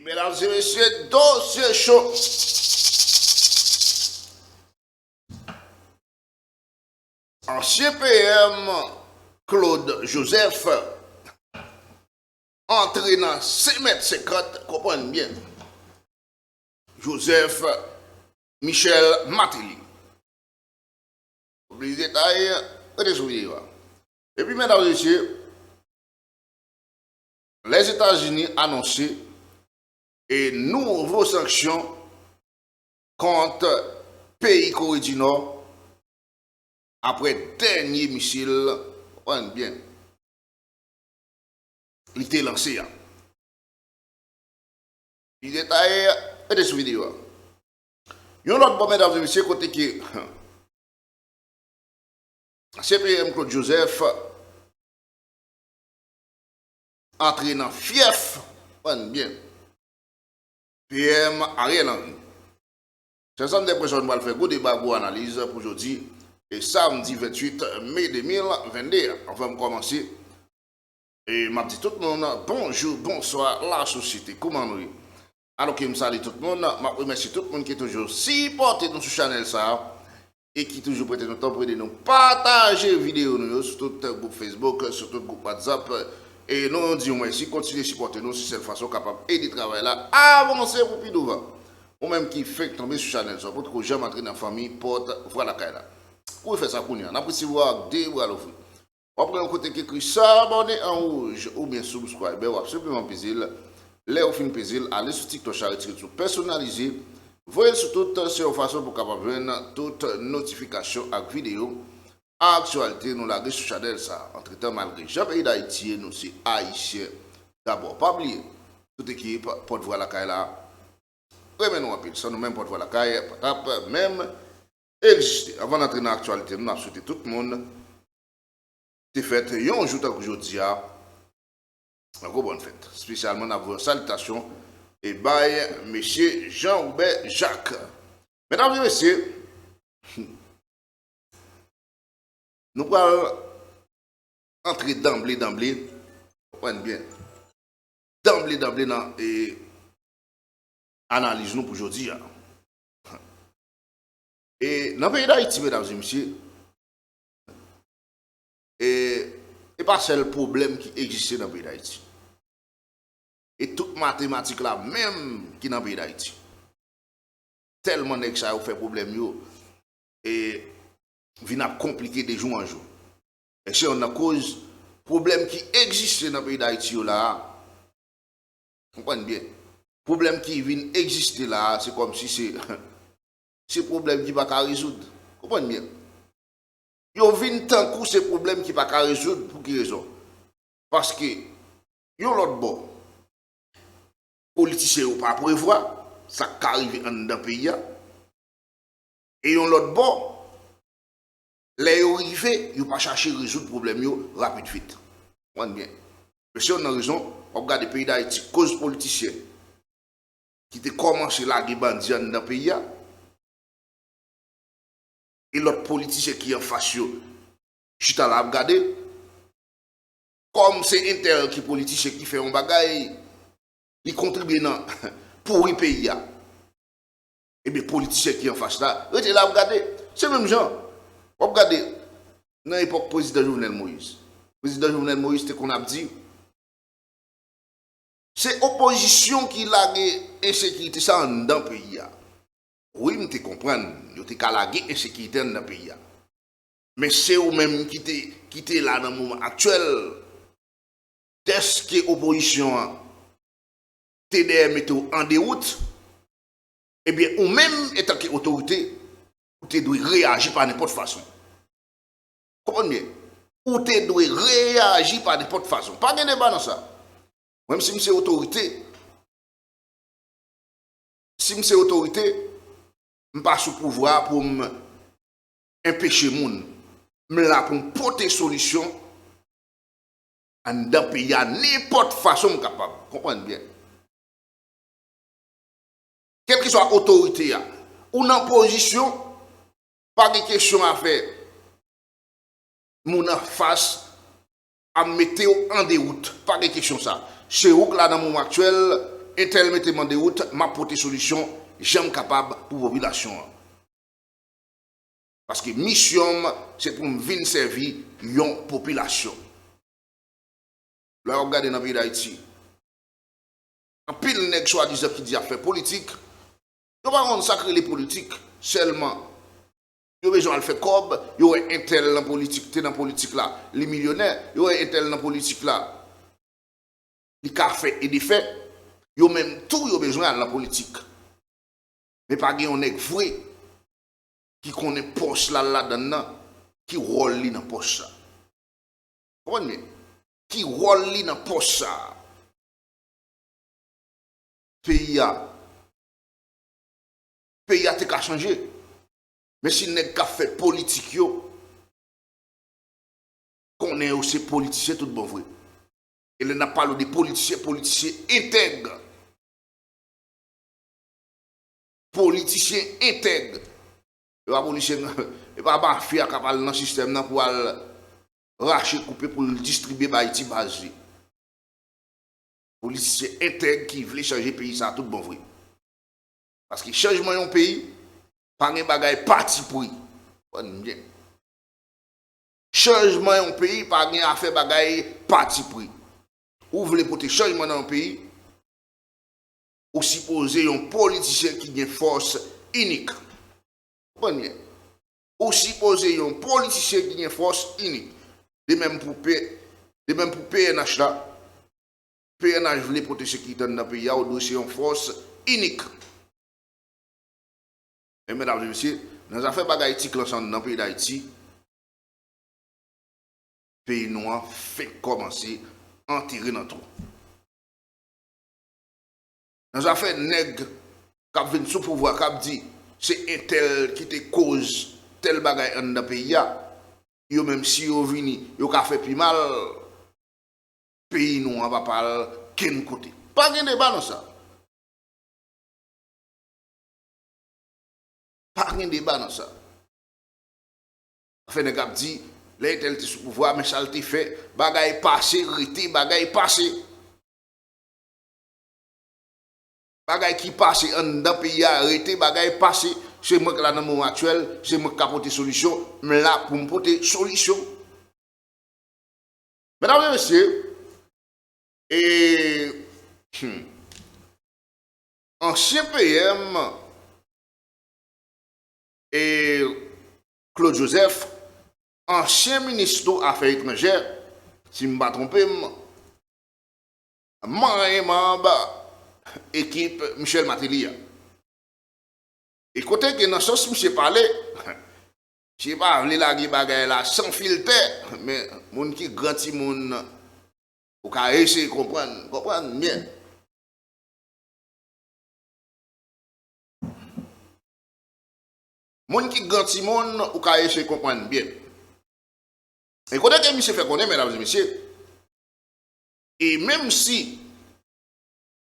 Mesdames et messieurs, dossier chaud. Ancien PM Claude Joseph, entré dans 5 mètres 50, comprenez bien. Joseph Michel Matéli. Les détails, et puis, mesdames et messieurs, les États-Unis annoncé une nouvelle sanction contre pays Corée du Nord après dernier missile, bien, il était lancé. Les détails et des vidéos. Il y a un autre, mesdames et messieurs, côté qui CPM Claude Joseph entré dans fief, bien. PM Ariel Henry. C'est ça que nous allons faire un débat pour analyse pour aujourd'hui, et samedi 28 mai 2022. On va commencer. Et je dis tout le monde, bonjour, bonsoir, la société, comment nous? Alors que je salue tout le monde, je remercie tout le monde qui est toujours supporté dans ce channel ça, et qui toujours prête notre temps pour aider nous partager vidéo nous sur tout le groupe Facebook, sur tout le groupe WhatsApp. Et nous disons merci, continuez à supporter nous si c'est la façon capable et du travail là, avancer pour plus devant. Ou même qui fait tomber sur le channel, ça pour que jamais entrer dans la famille, porte, voilà la là. Pour faire ça pour nous, on apprécie voir des bras l'offre. Après, un côté qui écrit s'abonner en rouge ou bien subscribe, ou absolument plaisir. Les offres plaisir, allez sur TikTok, charité tout personnalisé. Voyez sur toute sur façon pour capable joindre toute notification avec vidéo. Actualité, nous la sur channel ça. Entre temps, malgré chaque pays d'Haïti, nous c'est haïtien. D'abord, pas oublier, toute équipe, porte-voix la caille là. Remets-nous un peu, ça nous même porte-voix la caille, même exister. Avant d'entrer dans l'actualité, nous avons souhaité tout le monde. C'est fait, un jour aujourd'hui, une bonne fête. Spécialement, nous avons une salutation et bye, monsieur Jean-Hubert Jacques. Mesdames et messieurs, nous allons entrer d'emblée, comprenez bien, d'emblée dans analyse nous pour aujourd'hui. Et dans le pays d'Haïti, mesdames et messieurs, et pas seul problème qui existe dans le pays d'Haïti. Et toute mathématique là, même qui dans le pays d'Haïti. Tellement que ça a fait problème, et vient compliqué de jour en jour. Et c'est une cause problème qui existe dans le pays d'Haïti là. Vous comprenez bien? Problème qui vient exister là, c'est comme si c'est problème qui ne va pas résoudre. Vous comprenez bien? Yo vient tant que ces problèmes qui ne va pas résoudre pour quelle raison? Parce que yon l'autre bon, politiciens ne pas prévoir ça qui arrive dans le pays. Et yon l'autre bon, les yo arrivé, yo pas chercher résoudre le problème yo rapide vite. On bien. Mais si on a raison, on regarde le pays d'Haïti, cause politicien qui te commencé la guerre bandit dans le pays. Et l'autre politicien qui est en face, je t'ai regardé, comme c'est Inter qui politicien qui fait un bagage, il contribue pour le pays. Et bien, politicien qui est en face là, je t'ai regardé, c'est même gens. Regardez, dans l'époque président Jovenel Moïse. Président Jovenel Moïse, c'est qu'on a dit, c'est l'opposition qui a l'insécurité dans le pays. Oui, je comprends, il y a l'insécurité dans le pays. Mais c'est eux-mêmes qui étaient là dans le moment actuel. Est-ce que l'opposition TDM est en déroute? Eh bien, ou-même, étant qu'autorité, tu dois réagir par n'importe façon. Comprenez bien? Ou tu dois réagir par n'importe façon. Pas de débat dans ça. Même si c'est autorité, je ne pas sous pouvoir pour empêcher les gens. Mais là, pour porter solution, en d'un pays, à n'importe façon capable. Comprenez bien? Quelle que soit l'autorité, ou en position, pas de question à faire. Mon en face à mettre en déroute. Pas de question ça. C'est où là dans le moment actuel, et tel mette de route, m'a porté solution, j'aime capable pour la population. Parce que mission, c'est pour me venir servir une population. Là, regardez dans le pays d'Haïti. Un pile nèg soi-disant qui dit à faire politique. Yo pas on sacré les politiques seulement. Yo besoin de faire cob, yo un tel dans politique, t'es dans politique là, les millionnaires, yo un tel dans politique là. Les café et des faits, yo même tout yo besoin dans la politique. Mais pas gen on nèg vrai qui connaît poche là dedans, qui rôle li dans poche ça. Comprenez? Qui rôle li dans poche ça. Pays a te ka changé. Mais si nèg ka fait politique yo, connaît aussi politicien tout bon vrai. Et là n'a parlé de politiciens intègres. Politiciens intègres. Et pas politicien et pas mafia qui parle dans le système pour racher couper pour distribuer ba Haïti base. Politiciens intègres qui veulent changer le pays ça tout bon vrai. Parce que changement dans pays, pas un bagay parti pris. Bien. Changement dans pays, pas un affaire bagay parti pris. Ou voulez porter changement dans le pays, ou supposer un politicien qui a une force unique. Bien. Ou supposer un politicien qui a une force unique. De même pour PNH là. PNH voulait porter ce qui donne dans le pays, ou dossier une force unique. Et mesdames et messieurs, dans les affaires bagaïtiques dans le pays d'Haïti, le pays noir fait commencer à enterrer dans le trou. Dans les affaires nègres, qui viennent sous pouvoir, qui dit c'est un tel qui te cause tel bagaille dans le pays, yo même si yo vini, yo ka fait plus mal, le pays noir va parler quel côté. Pas de débat dans ça. Pas de débat dans ça. Enfin, les dit, les tel sous pouvoir, mais ça le fait, bagaille passé, rete, bagaille passé. Bagaille qui passe en dans le pays, arrêté, bagaille passé. C'est moi qui là dans le moment actuel, c'est moi qui apporte solution, mais là pour me porter solution. Mesdames et messieurs, et ancien PM et Claude Joseph, ancien ministre des Affaires étrangères, si je ne me pas trompé, membre équipe Michel Matélia. Et côté que dans ce sens, monsieur parlait, je ne sais pas, les bagaille là sans filtre, mais moun qui grandi moun, ou ka essayer de comprendre bien. Moun qui grandi moun, ou ka essayer de comprendre bien. Et côté que monsieur fait connaître, mesdames et messieurs, et même si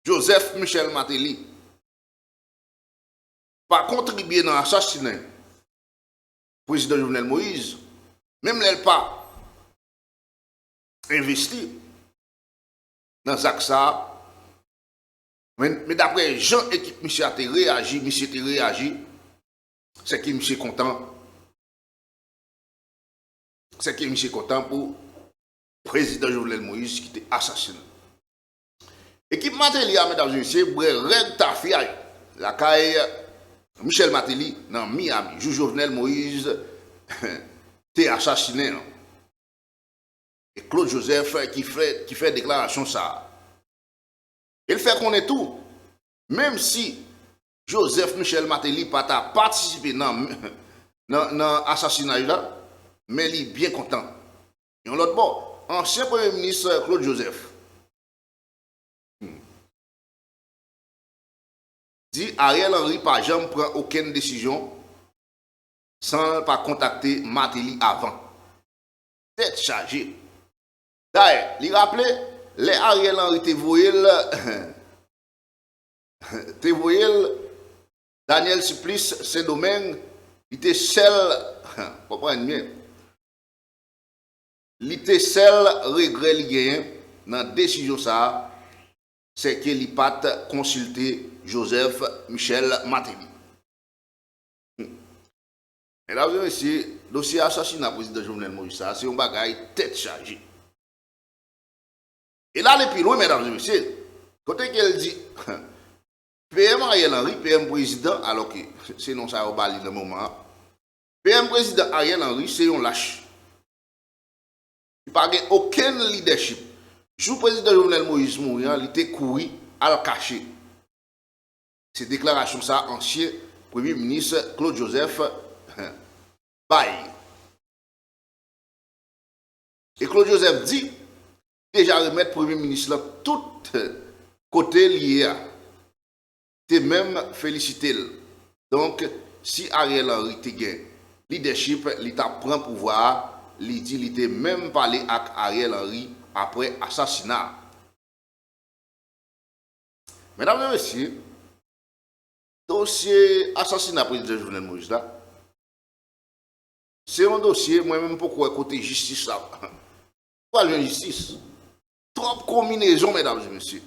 Joseph Michel Matéli pas contribué dans l'assassinat du président Jovenel Moïse, même elle pas investi dans ça, mais d'après Jean équipe monsieur a réagi, c'est que monsieur content. C'est que monsieur content pour le président Jovenel Moïse qui était assassiné. Équipe Matéli, mesdames et messieurs, règle ta fille, la caille Michel Matéli dans Miami, Jovenel Moïse t'es assassiné. Et Claude Joseph qui fait déclaration ça. Il fait qu'on est tout. Même si Joseph Michel Matéli pas participé dans l'assassinat là, mais il est bien content. Et l'autre bord, ancien Premier ministre Claude Joseph dit Ariel Henry par jamais prend aucune décision sans pas contacter Matéli avant. Tête chargée. D'ailleurs, il rappelait, les Ariel Henry te voyait Daniel Supplice, Saint-Domingue, il était seul, comprenez bien, il était seul regret li gagne dans décision ça, c'est qu'il n'a pas consulté Joseph Michel Martelly. Mesdames et messieurs, le dossier assassinat président Jovenel Moïse, c'est un bagage tête chargée. Et là, les plus loin, mesdames et messieurs, côté qu'elle dit, PM Ariel Henry, PM président, alors que c'est non ça au bali de moment, PM président Ariel Henry, c'est un lâche. Il n'y a pas aucun leadership. Sous président Jovenel Moïse Mourian, il était couru à le cacher. C'est déclaration ça, ancien Premier ministre Claude Joseph Baye. Et Claude Joseph dit, déjà remettre Premier ministre là, tout côté lié à. T'es même félicité. Donc, si Ariel Henry te gagne leadership, il prend pouvoir, il dit, il était même parlé avec Ariel Henry après assassinat. Mesdames et messieurs, dossier assassinat président Jovenel Moïse là, c'est un dossier, moi-même, pourquoi côté justice là. Pourquoi la justice? Trop combinaison, mesdames et messieurs.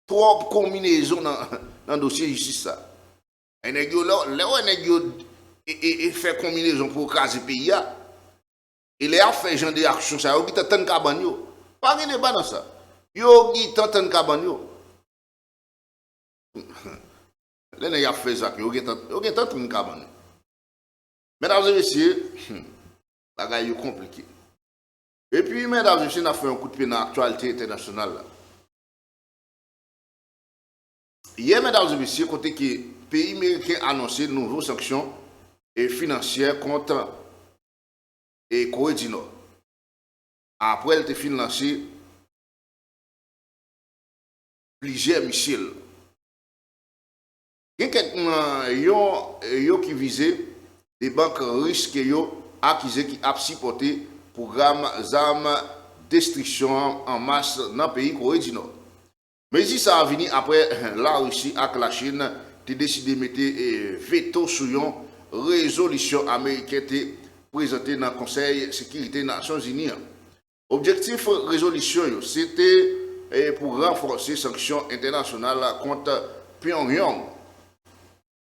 Trop combinaison dans le dossier justice ça. Et fait combinaison pour caser pays. Il a fait genre d'action ça. Il a tant de cabanyo. Pas de débat dans ça. Il a tant de cabanyo. Il a fait ça. Il a tant de cabanyo. Mesdames et messieurs, la gueule est compliquée. Et puis, mesdames et messieurs, on a fait un coup de pied dans l'actualité internationale. Hier, mesdames et messieurs, côté que le pays américain a annoncé de nouvelles sanctions financières contre la Corée du Nord. Après, elle a financé plusieurs missiles. Il y a quelqu'un qui visait des banques russes qui ont accusé qui a supporté le programme d'armes destruction en masse dans le pays Corée du Nord. Mais si ça a venu après la Russie avec la Chine, a décidé de mettre veto sur une résolution américaine présentée dans le Conseil de sécurité des Nations Unies. L'objectif de la résolution, c'était pour renforcer les sanctions internationales contre Pyongyang.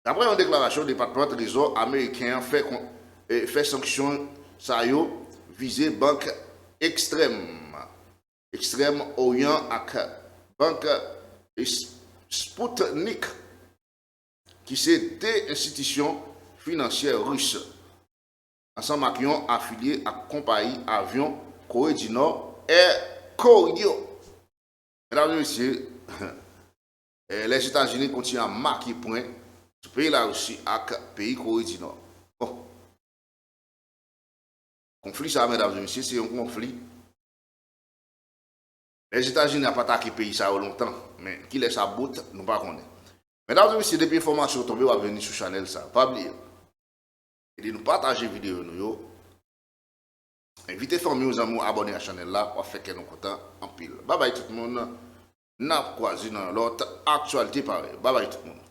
D'après une déclaration du département de trésor américain, fait sanctions visées banque extrême Orient avec banque Sputnik, qui c'est des institutions financières russes, ensemble avec un affilié à la compagnie avion Corée du Nord Air Koryo. Mesdames et messieurs, les États-Unis continuent à marquer point ce pays là aussi avec le pays Corée du Nord. Bon. Conflit ça, mesdames et messieurs, c'est un conflit. Les États-Unis n'ont pas attaqué le pays ça longtemps, mais qui laisse sa boute, nous ne pas connaître. Mesdames et messieurs, depuis l'information tombée, on va venir sur Chanel ça. Pas oublier. Et de nous partager la vidéo. Nous, invitez les familles, aux amis à abonner à la chaîne là, pour faire que nous contents en pile. Bye bye tout le monde. N'a croisé dans l'autre actualité pareil. Bye bye tout le monde.